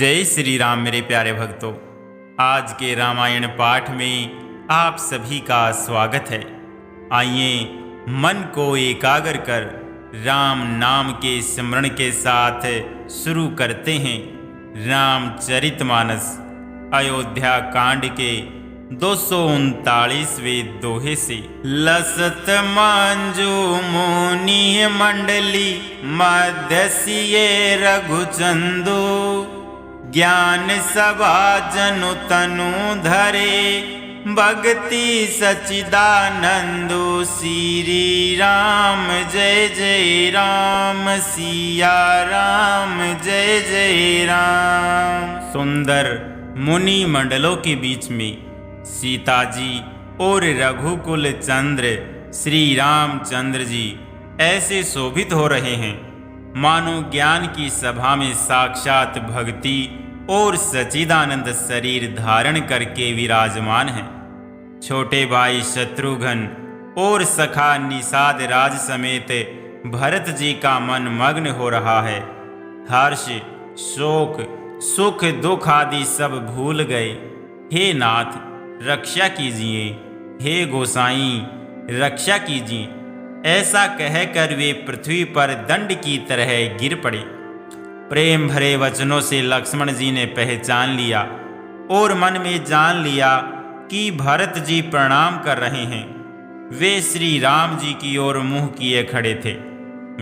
जय श्री राम मेरे प्यारे भक्तों। आज के रामायण पाठ में आप सभी का स्वागत है। आइए मन को एकाग्र कर राम नाम के स्मरण के साथ शुरू करते हैं रामचरितमानस अयोध्या कांड के 239वें दोहे से। लसत मांजू मुनि मंडली मध्यसिये रघुचंदू ज्ञान सभा जनु तनु धरे भक्ति सचिदानंदो श्री राम जय जय राम सिया राम जय जय राम। सुंदर मुनि मंडलों के बीच में सीता जी और रघुकुल चंद्र श्री रामचंद्र जी ऐसे शोभित हो रहे हैं मानो ज्ञान की सभा में साक्षात भक्ति और सच्चिदानंद शरीर धारण करके विराजमान हैं। छोटे भाई शत्रुघ्न और सखा निषाद राज समेत भरत जी का मन मग्न हो रहा है। हर्ष शोक सुख दुख आदि सब भूल गए। हे नाथ रक्षा कीजिए, हे गोसाई रक्षा कीजिए, ऐसा कहकर वे पृथ्वी पर दंड की तरह गिर पड़े। प्रेम भरे वचनों से लक्ष्मण जी ने पहचान लिया और मन में जान लिया कि भरत जी प्रणाम कर रहे हैं। वे श्री राम जी की ओर मुंह किए खड़े थे।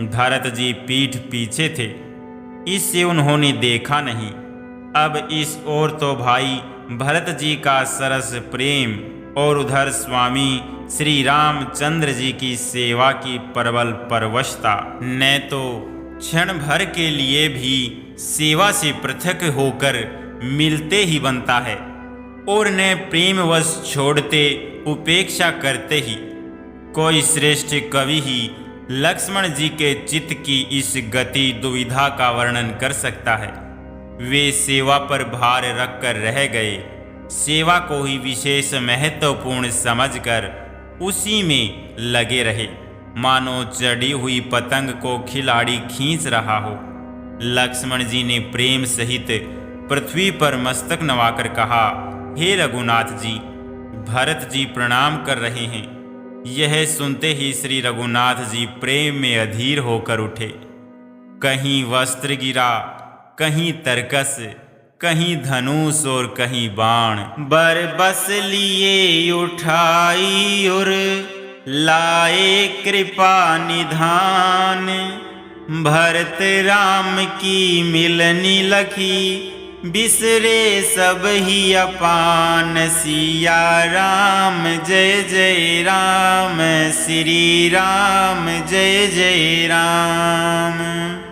भरत जी पीठ पीछे थे, इससे उन्होंने देखा नहीं। अब इस ओर तो भाई भरत जी का सरस प्रेम और उधर स्वामी श्री रामचंद्र जी की सेवा की प्रबल परवशता। न तो क्षण भर के लिए भी सेवा से पृथक होकर मिलते ही बनता है और न प्रेमवश छोड़ते उपेक्षा करते ही। कोई श्रेष्ठ कवि ही लक्ष्मण जी के चित्त की इस गति दुविधा का वर्णन कर सकता है। वे सेवा पर भार रखकर रह गए, सेवा को ही विशेष महत्वपूर्ण समझकर उसी में लगे रहे, मानो चढ़ी हुई पतंग को खिलाड़ी खींच रहा हो। लक्ष्मण जी ने प्रेम सहित पृथ्वी पर मस्तक नवाकर कहा, हे रघुनाथ जी, भरत जी प्रणाम कर रहे हैं। यह सुनते ही श्री रघुनाथ जी प्रेम में अधीर होकर उठे। कहीं वस्त्र गिरा, कहीं तरकस, कहीं धनुष और कहीं बाण बरबस लिए उठाई और लाए कृपा निधान। भरत राम की मिलनी लखी बिसरे सब ही अपान। सिया राम जय जय राम श्री राम जय जय राम।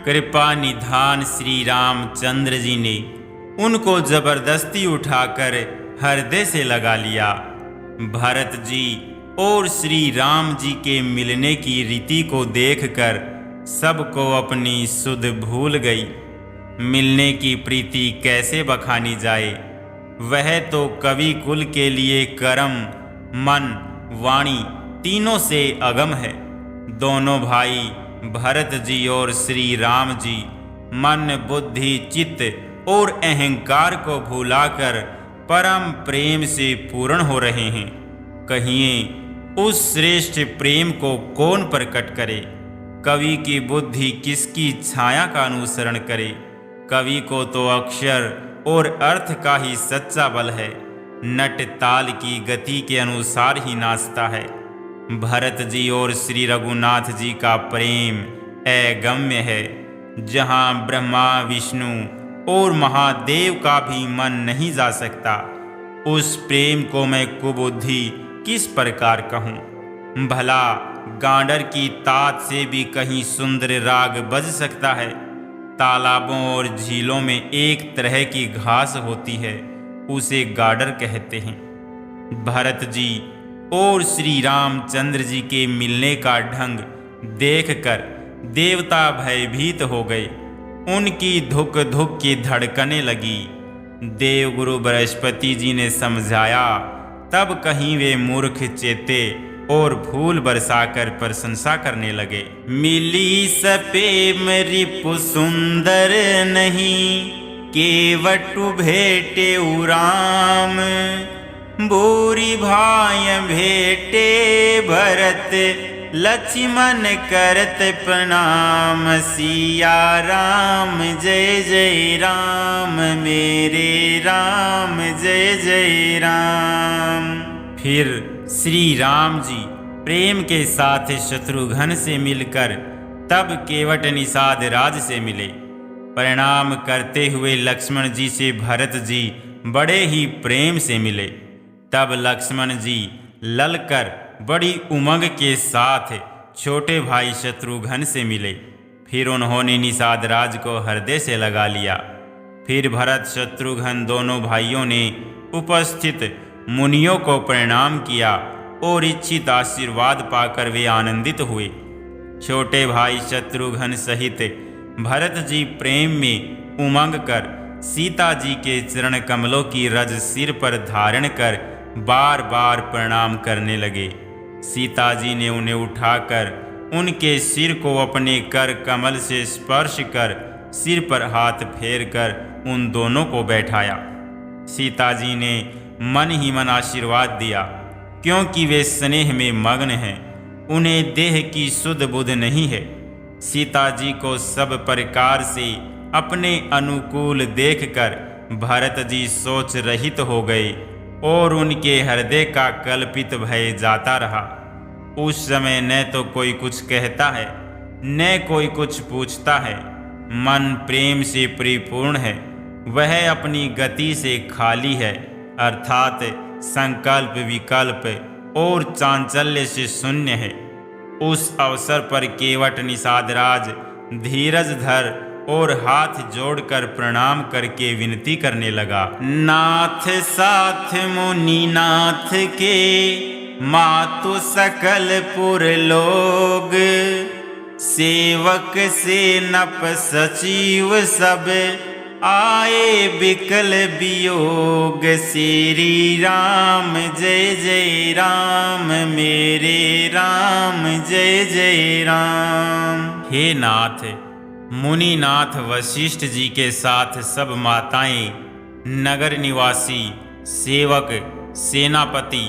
कृपा निधान श्री रामचंद्र जी ने उनको जबरदस्ती उठाकर हृदय से लगा लिया। भरत जी और श्री राम जी के मिलने की रीति को देखकर सबको अपनी सुध भूल गई। मिलने की प्रीति कैसे बखानी जाए, वह तो कवि कुल के लिए कर्म मन वाणी तीनों से अगम है। दोनों भाई भरत जी और श्री राम जी मन बुद्धि चित्त और अहंकार को भुलाकर परम प्रेम से पूर्ण हो रहे हैं। कहिए उस श्रेष्ठ प्रेम को कौन प्रकट करे? कवि की बुद्धि किसकी छाया का अनुसरण करे? कवि को तो अक्षर और अर्थ का ही सच्चा बल है, नट ताल की गति के अनुसार ही नाचता है। भरत जी और श्री रघुनाथ जी का प्रेम अगम्य है, जहाँ ब्रह्मा विष्णु और महादेव का भी मन नहीं जा सकता। उस प्रेम को मैं कुबुद्धि किस प्रकार कहूँ? भला गांडर की तात से भी कहीं सुंदर राग बज सकता है। तालाबों और झीलों में एक तरह की घास होती है, उसे गाडर कहते हैं। भरत जी और श्री रामचंद्र जी के मिलने का ढंग देखकर देवता भयभीत हो गए। उनकी धुक धुक की धड़कने लगी। देवगुरु बृहस्पति जी ने समझाया, तब कहीं वे मूर्ख चेते और फूल बरसाकर प्रशंसा करने लगे। मिली सपेम रिपु सुंदर नहीं, केवटु भेटे राम, बूरी भाय भेटे भरत, लक्ष्मण करत प्रणाम। सिया राम जय जय राम, मेरे राम जय जय राम। फिर श्री राम जी प्रेम के साथ शत्रुघ्न से मिलकर तब केवट निषाद राज से मिले। प्रणाम करते हुए लक्ष्मण जी से भरत जी बड़े ही प्रेम से मिले। तब लक्ष्मण जी ललकर बड़ी उमंग के साथ छोटे भाई शत्रुघ्न से मिले। फिर उन्होंने निषाद राज को हृदय से लगा लिया। फिर भरत शत्रुघ्न दोनों भाइयों ने उपस्थित मुनियों को प्रणाम किया और इच्छित आशीर्वाद पाकर वे आनंदित हुए। छोटे भाई शत्रुघ्न सहित भरत जी प्रेम में उमंग कर सीता जी के चरण कमलों की रज सिर पर धारण कर बार बार प्रणाम करने लगे। सीता जी ने उन्हें उठाकर उनके सिर को अपने कर कमल से स्पर्श कर सिर पर हाथ फेर कर उन दोनों को बैठाया। सीता जी ने मन ही मन आशीर्वाद दिया, क्योंकि वे स्नेह में मग्न हैं, उन्हें देह की सुध बुध नहीं है। सीता जी को सब प्रकार से अपने अनुकूल देखकर भरत जी सोच रहित हो गए और उनके हृदय का कल्पित भय जाता रहा। उस समय न तो कोई कुछ कहता है न कोई कुछ पूछता है। मन प्रेम से परिपूर्ण है, वह अपनी गति से खाली है, अर्थात संकल्प विकल्प और चांचल्य से शून्य है। उस अवसर पर केवट निषाद राज धीरज धर और हाथ जोड़कर प्रणाम करके विनती करने लगा। नाथ साथ मुनि नाथ के, मातु सकल पुर लोग, सेवक से नप सचिव सब, आए बिकल वियोग। श्री राम जय जय राम, मेरे राम जय जय राम। हे नाथ, मुनिनाथ वशिष्ठ जी के साथ सब माताएं, नगर निवासी, सेवक, सेनापति,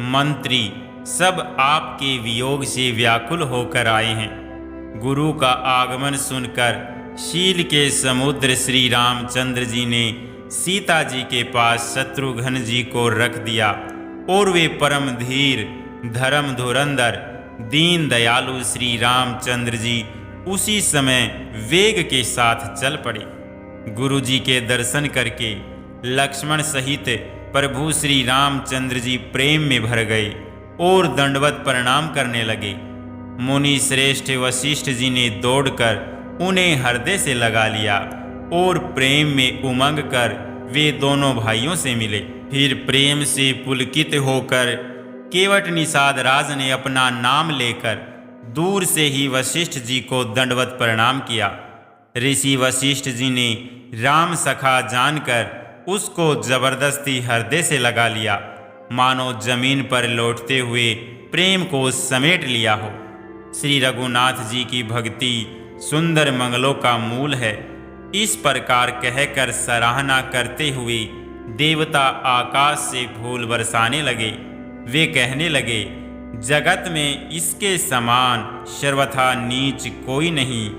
मंत्री सब आपके वियोग से व्याकुल होकर आए हैं। गुरु का आगमन सुनकर शील के समुद्र श्री रामचंद्र जी ने सीता जी के पास शत्रुघ्न जी को रख दिया और वे परम धीर, धर्म धुरंधर, दीन दयालु श्री रामचंद्र जी उसी समय वेग के साथ चल पड़े। गुरु जी के दर्शन करके लक्ष्मण सहित प्रभु श्री रामचंद्र जी प्रेम में भर गए और दंडवत प्रणाम करने लगे। मुनि श्रेष्ठ वशिष्ठ जी ने दौड़कर उन्हें हृदय से लगा लिया और प्रेम में उमंग कर वे दोनों भाइयों से मिले। फिर प्रेम से पुलकित होकर केवट निषाद राज ने अपना नाम लेकर दूर से ही वशिष्ठ जी को दंडवत प्रणाम किया। ऋषि वशिष्ठ जी ने राम सखा जानकर उसको जबरदस्ती हृदय से लगा लिया, मानो जमीन पर लौटते हुए प्रेम को समेट लिया हो। श्री रघुनाथ जी की भक्ति सुंदर मंगलों का मूल है। इस प्रकार कहकर सराहना करते हुए देवता आकाश से फूल बरसाने लगे। वे कहने लगे, जगत में इसके समान सर्वथा नीच कोई नहीं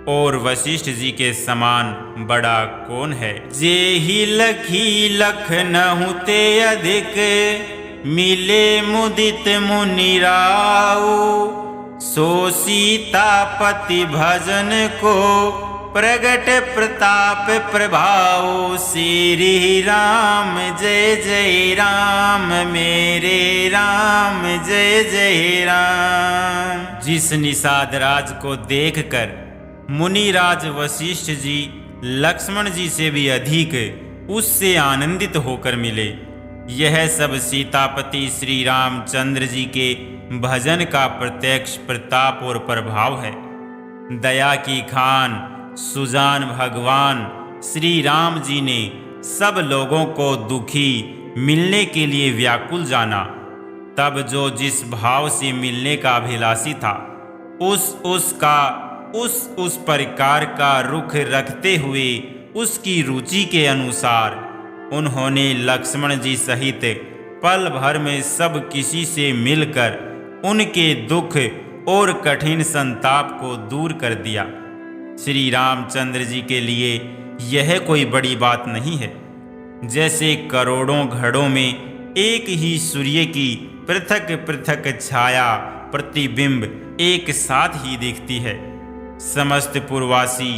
और वशिष्ठ जी के समान बड़ा कौन है। जे ही लखी लखनहु ते अधिक, मिले मुदित मुनि राऊ। सो सीतापति भजन को, प्रगट प्रताप प्रभाव। श्री राम जय जय राम, मेरे राम जय जय राम। जिस निषाद राज को देखकर मुनिराज वशिष्ठ जी लक्ष्मण जी से भी अधिक उससे आनंदित होकर मिले, यह सब सीतापति श्री रामचंद्र जी के भजन का प्रत्यक्ष प्रताप और प्रभाव है। दया की खान सुजान भगवान श्री राम जी ने सब लोगों को दुखी मिलने के लिए व्याकुल जाना। तब जो जिस भाव से मिलने का अभिलाषी था उस प्रकार का रुख रखते हुए उसकी रुचि के अनुसार उन्होंने लक्ष्मण जी सहित पल भर में सब किसी से मिलकर उनके दुख और कठिन संताप को दूर कर दिया। श्री रामचंद्र जी के लिए यह कोई बड़ी बात नहीं है। जैसे करोड़ों घड़ों में एक ही सूर्य की पृथक पृथक छाया प्रतिबिंब एक साथ ही दिखती है। समस्त पूर्ववासी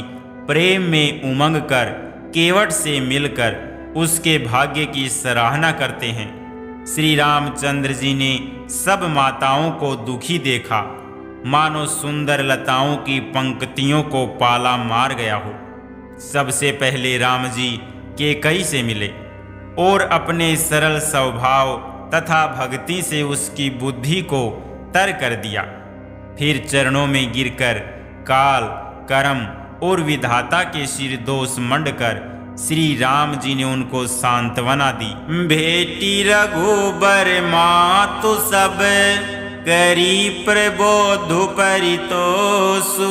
प्रेम में उमंग कर केवट से मिलकर उसके भाग्य की सराहना करते हैं। श्री रामचंद्र जी ने सब माताओं को दुखी देखा, मानो सुंदर लताओं की पंक्तियों को पाला मार गया हो। सबसे पहले राम जी कैकेयी से मिले और अपने सरल स्वभाव तथा भक्ति से उसकी बुद्धि को तर कर दिया। फिर चरणों में गिरकर काल, कर्म और विधाता के सिर दोष मंडकर श्री राम जी ने उनको सांत्वना दी। भेटी रघुबर मातु सब करी प्रबोध परितोषु,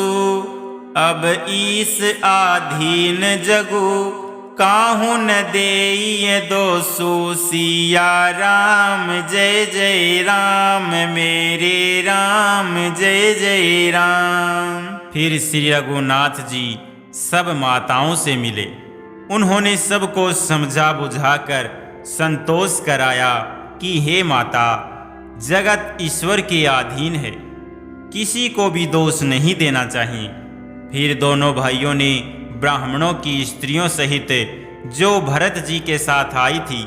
अब ईस आधीन जगु काहू न देय दोषु। सिया राम जय जय राम, मेरे राम जय जय राम। फिर श्री रघुनाथ जी सब माताओं से मिले। उन्होंने सबको समझा बुझाकर संतोष कराया कि हे माता, जगत ईश्वर के अधीन है, किसी को भी दोष नहीं देना चाहिए। फिर दोनों भाइयों ने ब्राह्मणों की स्त्रियों सहित जो भरत जी के साथ आई थी,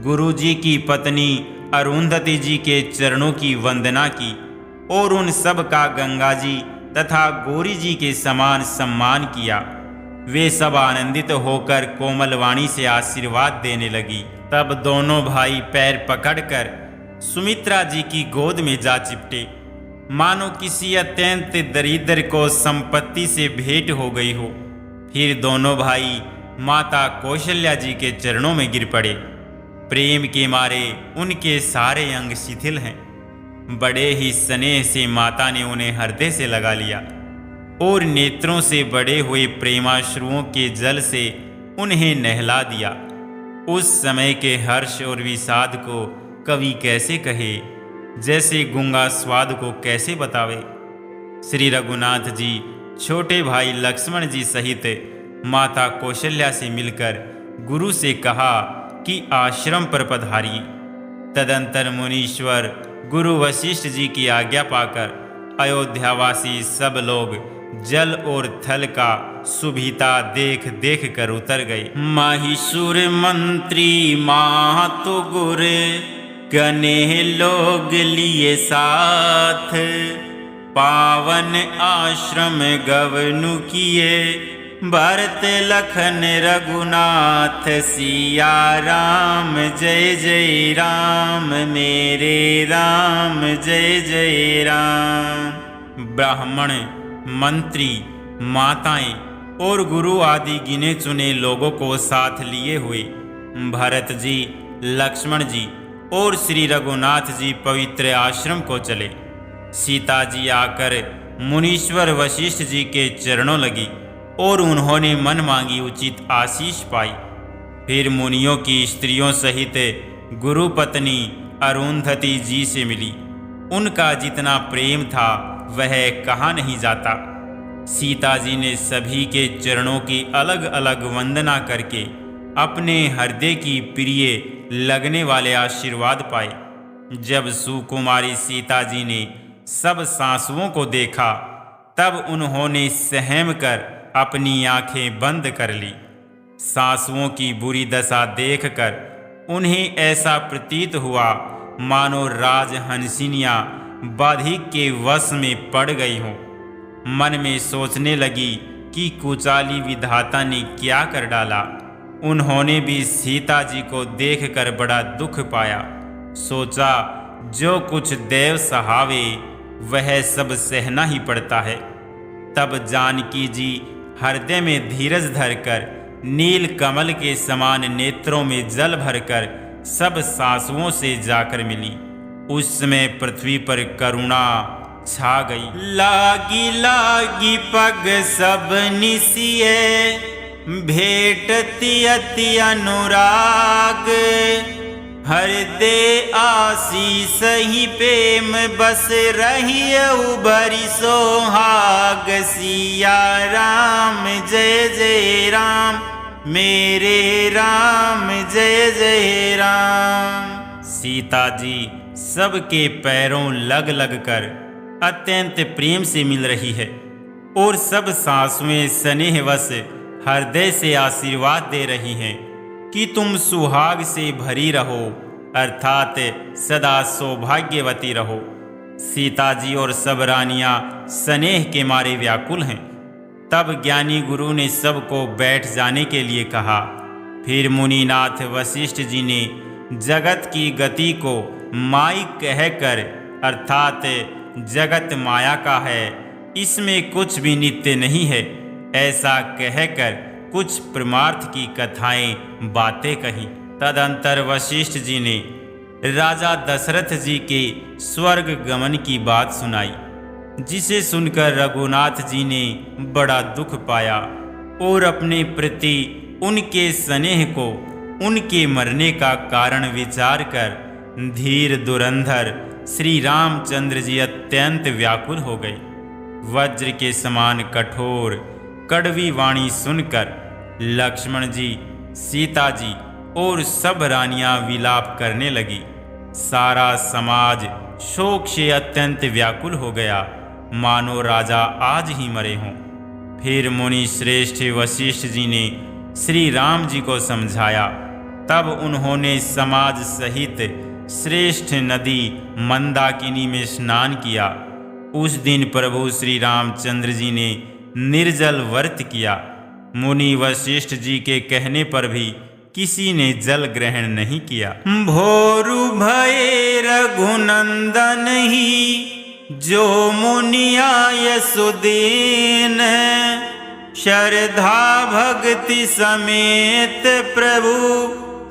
गुरु जी की पत्नी अरुंधति जी के चरणों की वंदना की और उन सब का गंगा जी तथा गौरी जी के समान सम्मान किया। वे सब आनंदित होकर कोमलवाणी से आशीर्वाद देने लगी। तब दोनों भाई पैर पकड़कर सुमित्रा जी की गोद में जा चिपटे, मानो किसी अत्यंत दरिद्र को संपत्ति से भेंट हो गई हो। फिर दोनों भाई माता कौशल्या जी के चरणों में गिर पड़े। प्रेम के मारे उनके सारे अंग शिथिल हैं। बड़े ही स्नेह से माता ने उन्हें हृदय से लगा लिया और नेत्रों से बड़े हुए प्रेमाश्रुओं के जल से उन्हें नहला दिया। उस समय के हर्ष और विषाद को कवि कैसे कहे, जैसे गूंगा स्वाद को कैसे बतावे। श्री रघुनाथ जी छोटे भाई लक्ष्मण जी सहित माता कौशल्या से मिलकर गुरु से कहा कि आश्रम पर पधारिए। तदंतर मुनीश्वर गुरु वशिष्ठ जी की आज्ञा पाकर अयोध्यावासी सब लोग जल और थल का सुभिता देख देख कर उतर गए। माहिसुर मंत्री मातु गुर गने लोग लिए साथ, पावन आश्रम गवनु किए भरत लखन रघुनाथ। सिया राम जय जय राम, मेरे राम जय जय राम। ब्राह्मण, मंत्री, माताएं और गुरु आदि गिने चुने लोगों को साथ लिए हुए भरत जी, लक्ष्मण जी और श्री रघुनाथ जी पवित्र आश्रम को चले। सीता जी आकर मुनीश्वर वशिष्ठ जी के चरणों लगी और उन्होंने मन मांगी उचित आशीष पाई। फिर मुनियों की स्त्रियों सहित गुरु पत्नी अरुंधति जी से मिली। उनका जितना प्रेम था वह कहा नहीं जाता। सीता जी ने सभी के चरणों की अलग अलग वंदना करके अपने हृदय की प्रिय लगने वाले आशीर्वाद पाए। जब सुकुमारी सीता जी ने सब सासुओं को देखा, तब उन्होंने सहम कर अपनी आंखें बंद कर ली। सासुओं की बुरी दशा देखकर उन्हें ऐसा प्रतीत हुआ मानो राजहंसिनियां बाधिक के वश में पड़ गई हों। मन में सोचने लगी कि कुचाली विधाता ने क्या कर डाला। उन्होंने भी सीता जी को देखकर बड़ा दुख पाया। सोचा जो कुछ देव सहावे वह सब सहना ही पड़ता है। तब जानकी जी हृदय में धीरज धरकर नील कमल के समान नेत्रों में जल भरकर सब सासुओं से जाकर मिली। उस समय पृथ्वी पर करुणा छा गई। लागी लागी पग सब निसिए भेटति अति अनुराग। हृदय आशीष ही प्रेम बस रहियउ भरि सोहाग। सिया राम जय जय राम, मेरे राम जय जय राम। सीता जी सबके पैरों लग लग कर अत्यंत प्रेम से मिल रही है और सब सासुएं स्नेहवश हृदय से आशीर्वाद दे रही हैं कि तुम सुहाग से भरी रहो, अर्थात सदा सौभाग्यवती रहो। सीता जी और सब रानियां स्नेह के मारे व्याकुल हैं। तब ज्ञानी गुरु ने सबको बैठ जाने के लिए कहा। फिर मुनिनाथ वशिष्ठ जी ने जगत की गति को माई कहकर, अर्थात जगत माया का है, इसमें कुछ भी नित्य नहीं है, ऐसा कहकर कुछ परमार्थ की कथाएं बातें कही। तदंतर वशिष्ठ जी ने राजा दशरथ जी के स्वर्ग गमन की बात सुनाई, जिसे सुनकर रघुनाथ जी ने बड़ा दुख पाया और अपने प्रति उनके स्नेह को उनके मरने का कारण विचार कर धीर धुरंधर श्री रामचंद्र जी अत्यंत व्याकुल हो गए। वज्र के समान कठोर कड़वी वाणी सुनकर लक्ष्मण जी, सीता जी और सब रानियां विलाप करने लगी। सारा समाज शोक से अत्यंत व्याकुल हो गया, मानो राजा आज ही मरे हों। फिर मुनि श्रेष्ठ वशिष्ठ जी ने श्री राम जी को समझाया। तब उन्होंने समाज सहित श्रेष्ठ नदी मंदाकिनी में स्नान किया। उस दिन प्रभु श्री रामचंद्र जी ने निर्जल व्रत किया। मुनि वशिष्ठ जी के कहने पर भी किसी ने जल ग्रहण नहीं किया। भोरु भये रघुनंदन ही जो मुनिया सुदीन, श्रद्धा भक्ति समेत प्रभु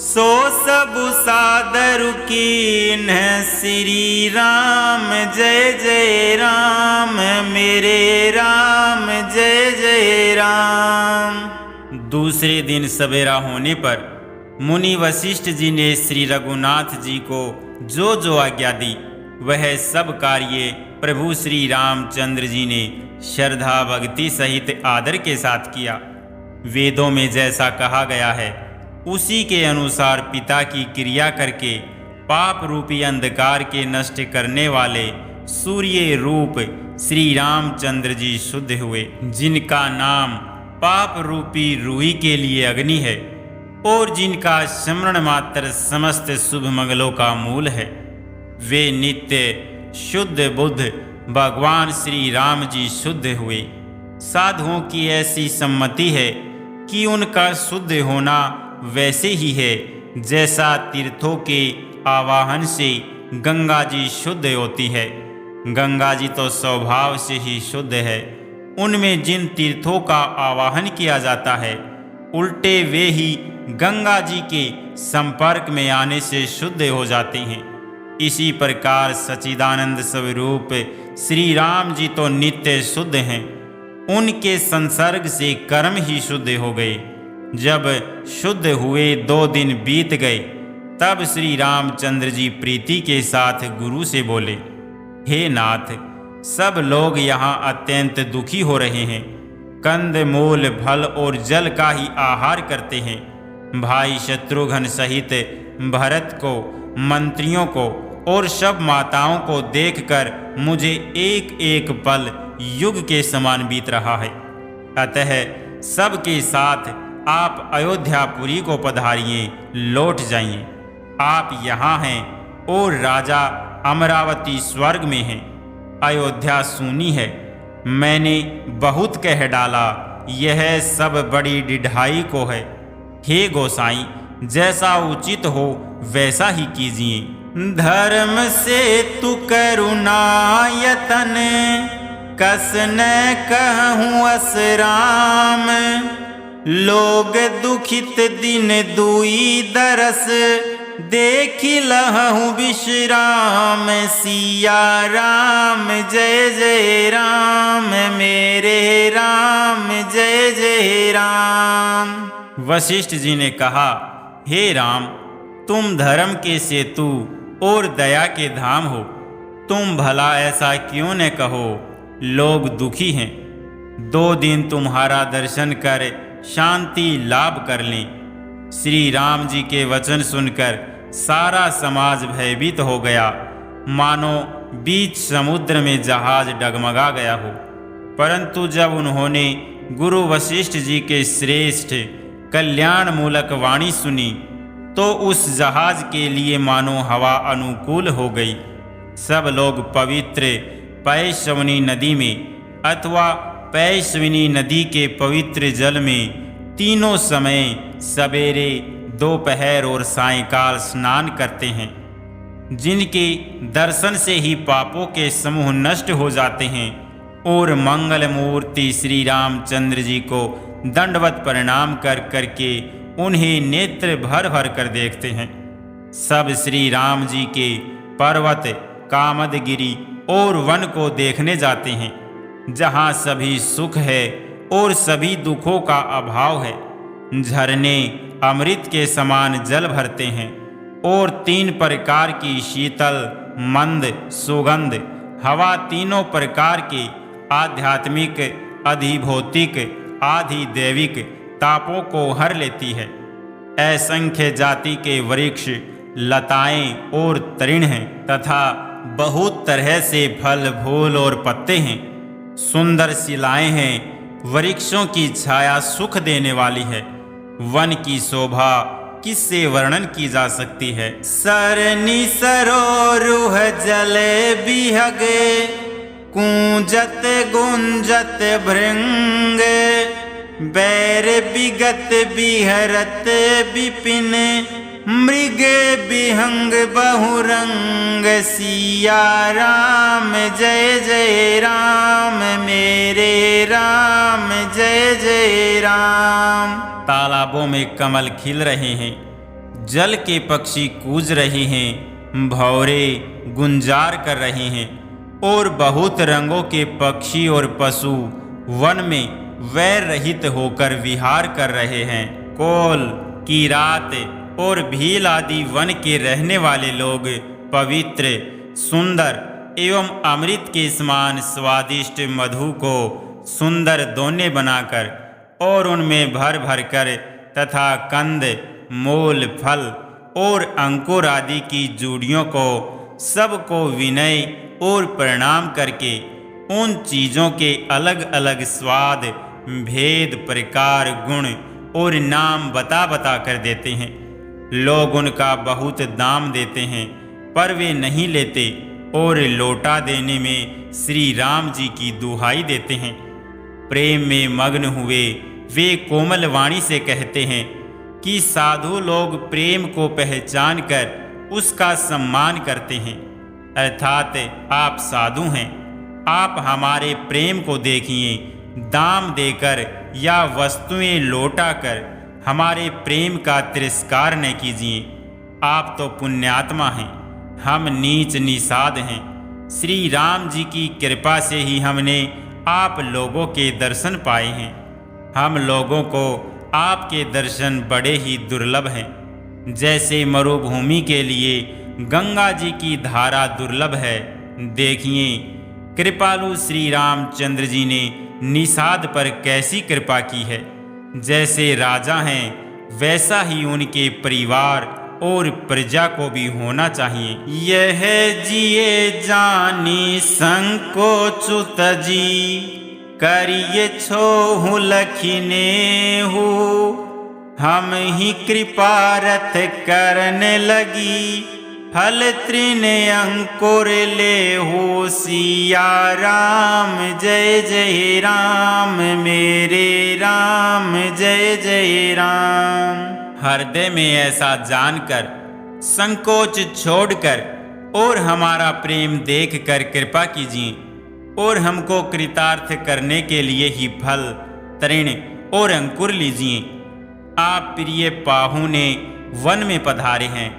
सो सब सादर कीन। श्री राम जय जय राम, मेरे राम जय जय राम। दूसरे दिन सवेरा होने पर मुनि वशिष्ठ जी ने श्री रघुनाथ जी को जो जो आज्ञा दी वह सब कार्य प्रभु श्री रामचंद्र जी ने श्रद्धा भक्ति सहित आदर के साथ किया। वेदों में जैसा कहा गया है उसी के अनुसार पिता की क्रिया करके पाप रूपी अंधकार के नष्ट करने वाले सूर्य रूप श्री रामचंद्र जी शुद्ध हुए, जिनका नाम पाप रूपी रूई के लिए अग्नि है और जिनका स्मरण मात्र समस्त शुभ मंगलों का मूल है। वे नित्य शुद्ध बुद्ध भगवान श्री राम जी शुद्ध हुए। साधुओं की ऐसी सम्मति है कि उनका शुद्ध होना वैसे ही है जैसा तीर्थों के आवाहन से गंगा जी शुद्ध होती है। गंगा जी तो स्वभाव से ही शुद्ध है। उनमें जिन तीर्थों का आवाहन किया जाता है उल्टे वे ही गंगा जी के संपर्क में आने से शुद्ध हो जाते हैं। इसी प्रकार सच्चिदानंद स्वरूप श्री राम जी तो नित्य शुद्ध हैं। उनके संसर्ग से कर्म ही शुद्ध हो गए। जब शुद्ध हुए 2 दिन बीत गए तब श्री रामचंद्र जी प्रीति के साथ गुरु से बोले, हे नाथ, सब लोग यहाँ अत्यंत दुखी हो रहे हैं। कंद मूल फल और जल का ही आहार करते हैं। भाई शत्रुघ्न सहित भरत को, मंत्रियों को और सब माताओं को देखकर मुझे एक एक पल युग के समान बीत रहा है। अतः सबके साथ आप अयोध्यापुरी को पधारिए, लौट जाइए। आप यहाँ हैं और राजा अमरावती स्वर्ग में हैं। अयोध्या सूनी है। मैंने बहुत कह डाला, यह सब बड़ी डिढ़ाई को है। हे गोसाई, जैसा उचित हो वैसा ही कीजिए। धर्म से तु करुणायतन कस न कहूँ असराम। लोग दुखित दिन दुई दरस देखी लहु विश्राम सिया राम जय जय राम मेरे राम जय जय राम। वशिष्ठ जी ने कहा, हे राम, तुम धर्म के सेतु और दया के धाम हो, तुम भला ऐसा क्यों न कहो, लोग दुखी हैं। 2 दिन तुम्हारा दर्शन कर शांति लाभ कर लें। श्री राम जी के वचन सुनकर सारा समाज भयभीत हो गया, मानो बीच समुद्र में जहाज डगमगा गया हो। परंतु जब उन्होंने गुरु वशिष्ठ जी के श्रेष्ठ कल्याण मूलक वाणी सुनी तो उस जहाज के लिए मानो हवा अनुकूल हो गई। सब लोग पवित्र पैश्वनी नदी में अथवा पैश्विनी नदी के पवित्र जल में तीनों समय सवेरे, दोपहर और सायंकाल स्नान करते हैं, जिनके दर्शन से ही पापों के समूह नष्ट हो जाते हैं और मंगल मूर्ति श्री रामचंद्र जी को दंडवत प्रणाम कर करके उन्हें नेत्र भर भर कर देखते हैं। सब श्री राम जी के पर्वत, कामदगिरी और वन को देखने जाते हैं, जहाँ सभी सुख है और सभी दुखों का अभाव है। झरने अमृत के समान जल भरते हैं और 3 प्रकार की शीतल, मंद, सुगंध हवा तीनों प्रकार के आध्यात्मिक, अधिभौतिक, आधिदैविक तापों को हर लेती है। असंख्य जाति के वृक्ष, लताएं और तृण हैं तथा बहुत तरह से फल, फूल और पत्ते हैं। सुंदर शिलाएं हैं, वृक्षों की छाया सुख देने वाली है। वन की शोभा किससे वर्णन की जा सकती है। सरनी सरोरुह जले बिहगे, कूंजत गुंजत भृंग, बैर बिगत बिहरत बिपिन, मृग बिहंग बहुरंग, सिया राम जय जय राम मेरे राम जय जय राम। तालाबों में कमल खिल रहे हैं, जल के पक्षी कूज रहे हैं, भौरे गुंजार कर रहे हैं और बहुत रंगों के पक्षी और पशु वन में वैर रहित होकर विहार कर रहे हैं। कोल, कीरात और भील आदि वन के रहने वाले लोग पवित्र, सुंदर एवं अमृत के समान स्वादिष्ट मधु को सुंदर दोने बनाकर और उनमें भर भर कर तथा कंद, मूल, फल और अंकुर आदि की जूड़ियों को सबको विनय और प्रणाम करके उन चीज़ों के अलग अलग स्वाद, भेद, प्रकार, गुण और नाम बता बता कर देते हैं। लोग उनका बहुत दाम देते हैं पर वे नहीं लेते और लौटा देने में श्री राम जी की दुहाई देते हैं। प्रेम में मग्न हुए वे कोमल वाणी से कहते हैं कि साधु लोग प्रेम को पहचान कर उसका सम्मान करते हैं, अर्थात आप साधु हैं, आप हमारे प्रेम को देखिए, दाम देकर या वस्तुएं लौटा कर हमारे प्रेम का तिरस्कार न कीजिए। आप तो पुण्यात्मा हैं, हम नीच निषाद हैं। श्री राम जी की कृपा से ही हमने आप लोगों के दर्शन पाए हैं। हम लोगों को आपके दर्शन बड़े ही दुर्लभ हैं। जैसे मरुभूमि के लिए गंगा जी की धारा दुर्लभ है, देखिए कृपालु श्री रामचंद्र जी ने निषाद पर कैसी कृपा की है। जैसे राजा हैं वैसा ही उनके परिवार और प्रजा को भी होना चाहिए। यह जिए जानी संकोचुत जी, करिए छोहु लखिने हो, हम ही कृपारथ करने लगी, फल तृण अंकुर ले हो, सिया राम जय जय राम मेरे राम जय जय राम। हृदय में ऐसा जानकर, संकोच छोड़कर और हमारा प्रेम देखकर कृपा कीजिए और हमको कृतार्थ करने के लिए ही फल, तृण और अंकुर लीजिए। आप प्रिय पाहुने वन में पधारे हैं,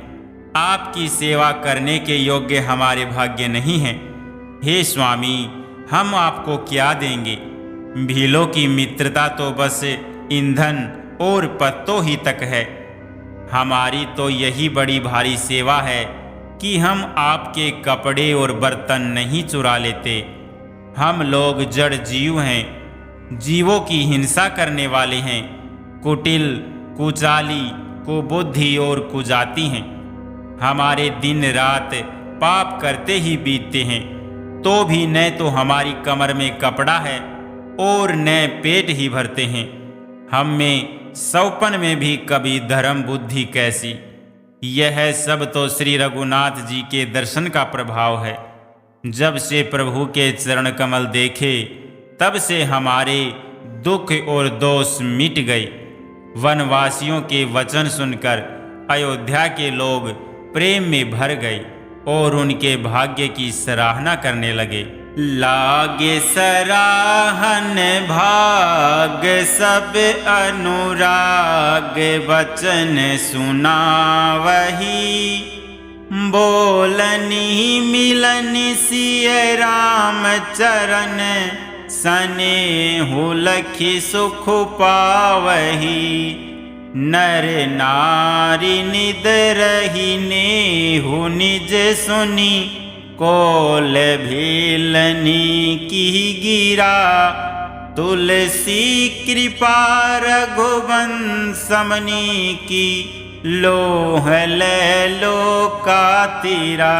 आपकी सेवा करने के योग्य हमारे भाग्य नहीं हैं। हे स्वामी, हम आपको क्या देंगे? भीलों की मित्रता तो बस ईंधन और पत्तों ही तक है। हमारी तो यही बड़ी भारी सेवा है कि हम आपके कपड़े और बर्तन नहीं चुरा लेते। हम लोग जड़ जीव हैं, जीवों की हिंसा करने वाले हैं, कुटिल, कुचाली, कुबुद्धि और कुजाति हैं। हमारे दिन रात पाप करते ही बीतते हैं, तो भी न तो हमारी कमर में कपड़ा है और न पेट ही भरते हैं। हम में सौपन में भी कभी धर्म बुद्धि कैसी। यह सब तो श्री रघुनाथ जी के दर्शन का प्रभाव है। जब से प्रभु के चरण कमल देखे, तब से हमारे दुख और दोष मिट गए। वनवासियों के वचन सुनकर अयोध्या के लोग प्रेम में भर गए और उनके भाग्य की सराहना करने लगे। लागे सराहन भाग सब अनुराग, वचन सुना वही बोलनी मिलनी सिय राम चरण, सनेहु लखि सुख पावही। नर नारी निद रही नेहु निज सुनी, कोल भीलनी की गिरा। तुलसी कृपा रघुवंश समनी की, लोह ले लो का तीरा।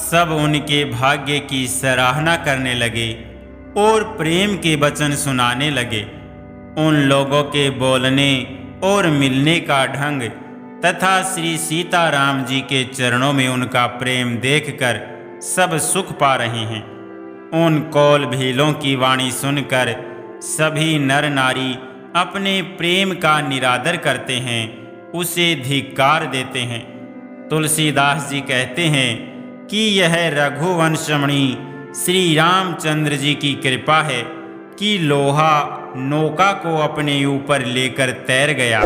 सब उनके भाग्य की सराहना करने लगे और प्रेम के वचन सुनाने लगे। उन लोगों के बोलने और मिलने का ढंग तथा श्री सीताराम जी के चरणों में उनका प्रेम देखकर सब सुख पा रहे हैं। उन कौल भीलों की वाणी सुनकर सभी नर नारी अपने प्रेम का निरादर करते हैं, उसे धिक्कार देते हैं। तुलसीदास जी कहते हैं कि यह रघुवंशमणि श्री रामचंद्र जी की कृपा है कि लोहा नौका को अपने ऊपर लेकर तैर गया।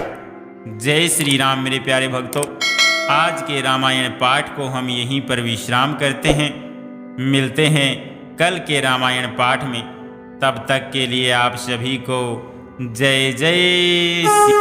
जय श्री राम। मेरे प्यारे भक्तों, आज के रामायण पाठ को हम यहीं पर विश्राम करते हैं। मिलते हैं कल के रामायण पाठ में। तब तक के लिए आप सभी को जय जय श्री